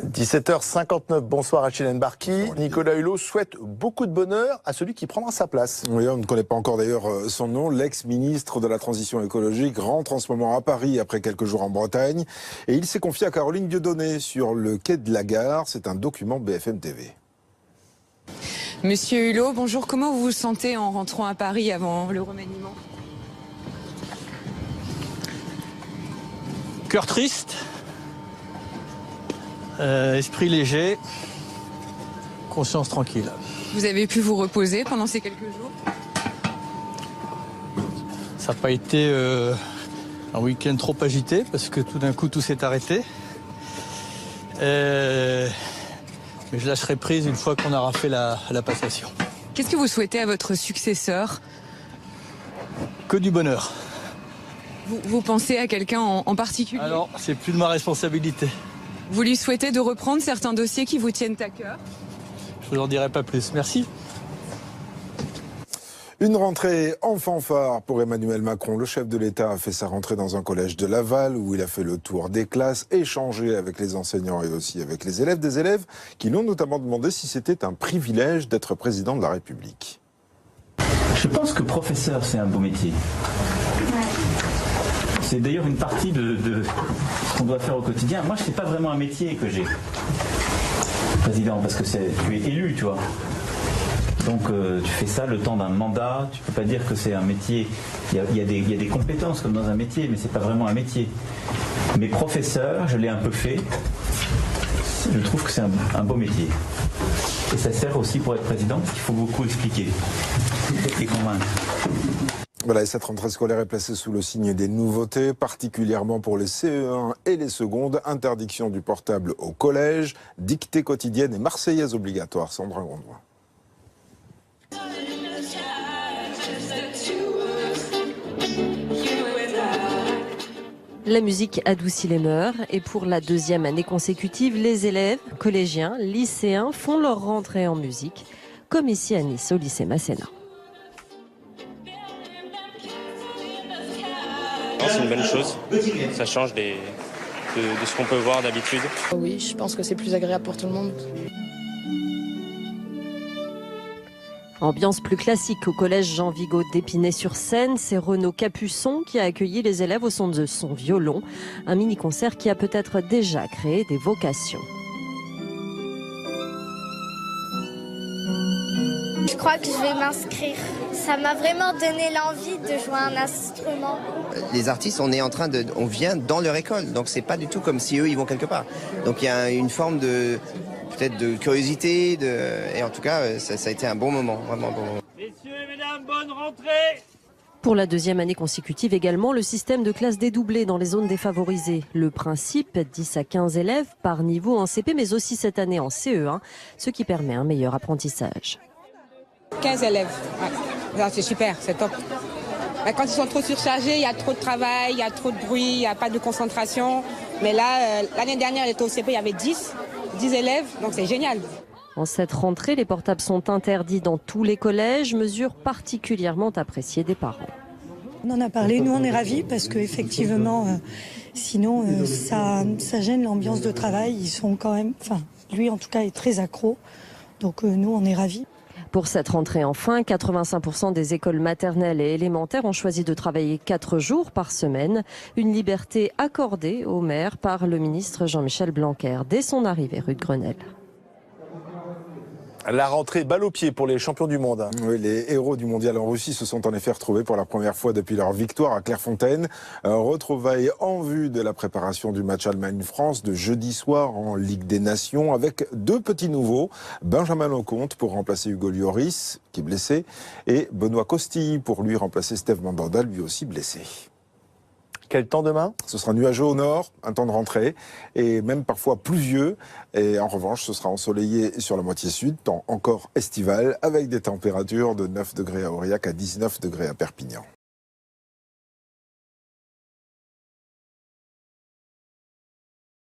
17h59, bonsoir Achille Barki. Nicolas Hulot souhaite beaucoup de bonheur à celui qui prendra sa place. Oui, on ne connaît pas encore d'ailleurs son nom. L'ex-ministre de la Transition écologique rentre en ce moment à Paris après quelques jours en Bretagne. Et il s'est confié à Caroline Dieudonné sur le quai de la Gare. C'est un document BFM TV. Monsieur Hulot, bonjour. Comment vous vous sentez en rentrant à Paris avant le remaniement? Cœur triste, esprit léger, conscience tranquille. Vous avez pu vous reposer pendant ces quelques jours? Ça n'a pas été un week-end trop agité parce que tout d'un coup tout s'est arrêté. Mais je lâcherai prise une fois qu'on aura fait la passation. Qu'est-ce que vous souhaitez à votre successeur? Que du bonheur. Vous pensez à quelqu'un en particulier? Alors, c'est plus de ma responsabilité. Vous lui souhaitez de reprendre certains dossiers qui vous tiennent à cœur? Je vous en dirai pas plus. Merci. Une rentrée en fanfare pour Emmanuel Macron. Le chef de l'État a fait sa rentrée dans un collège de Laval où il a fait le tour des classes, échangé avec les enseignants et aussi avec les élèves. Des élèves qui lui ont notamment demandé si c'était un privilège d'être président de la République. Je pense que professeur, c'est un beau métier. C'est d'ailleurs une partie de ce qu'on doit faire au quotidien. Moi, c'est pas vraiment un métier que j'ai, président, parce que tu es élu, tu vois. Donc tu fais ça le temps d'un mandat. Tu peux pas dire que c'est un métier. Il y a des compétences comme dans un métier, mais c'est pas vraiment un métier. Mais professeur, je l'ai un peu fait. Je trouve que c'est un beau métier. Et ça sert aussi pour être président, parce qu'il faut beaucoup expliquer et convaincre. Voilà, et cette rentrée scolaire est placée sous le signe des nouveautés, particulièrement pour les CE1 et les secondes. Interdiction du portable au collège, dictée quotidienne et marseillaise obligatoire. Sandra Gondouin. La musique adoucit les mœurs et pour la deuxième année consécutive, les élèves, collégiens, lycéens font leur rentrée en musique, comme ici à Nice au lycée Masséna. C'est une bonne chose, ça change de ce qu'on peut voir d'habitude. Oui, je pense que c'est plus agréable pour tout le monde. Ambiance plus classique au collège Jean Vigo d'Épinay-sur-Seine, c'est Renaud Capuçon qui a accueilli les élèves au son de son violon. Un mini-concert qui a peut-être déjà créé des vocations. Je crois que je vais m'inscrire. Ça m'a vraiment donné l'envie de jouer un instrument. Les artistes, on vient dans leur école, donc c'est pas du tout comme si eux ils vont quelque part. Donc il y a une forme peut-être de curiosité, et en tout cas ça a été un bon moment, vraiment un bon moment. Messieurs et mesdames, bonne rentrée! Pour la deuxième année consécutive également, le système de classe dédoublée dans les zones défavorisées. Le principe, 10 à 15 élèves par niveau en CP, mais aussi cette année en CE1, ce qui permet un meilleur apprentissage. 15 élèves, ouais. C'est super, c'est top. Quand ils sont trop surchargés, il y a trop de travail, il y a trop de bruit, il n'y a pas de concentration. Mais là, l'année dernière, elle était au CP, il y avait 10 élèves, donc c'est génial. En cette rentrée, les portables sont interdits dans tous les collèges, mesure particulièrement appréciée des parents. On en a parlé, nous on est ravis parce qu'effectivement, sinon ça gêne l'ambiance de travail. Ils sont quand même, lui en tout cas est très accro, donc nous on est ravis. Pour cette rentrée enfin, 85% des écoles maternelles et élémentaires ont choisi de travailler 4 jours par semaine. Une liberté accordée aux maires par le ministre Jean-Michel Blanquer dès son arrivée rue de Grenelle. La rentrée balle au pied pour les champions du monde. Oui, les héros du mondial en Russie se sont en effet retrouvés pour la première fois depuis leur victoire à Clairefontaine. Retrouvailles en vue de la préparation du match Allemagne-France de jeudi soir en Ligue des Nations avec 2 petits nouveaux. Benjamin Lecomte pour remplacer Hugo Lloris, qui est blessé, et Benoît Costilly pour lui remplacer Steve Mandanda, lui aussi blessé. Quel temps demain? Ce sera nuageux au nord, un temps de rentrée, et même parfois pluvieux. Et en revanche, ce sera ensoleillé sur la moitié sud, temps encore estival, avec des températures de 9 degrés à Aurillac à 19 degrés à Perpignan.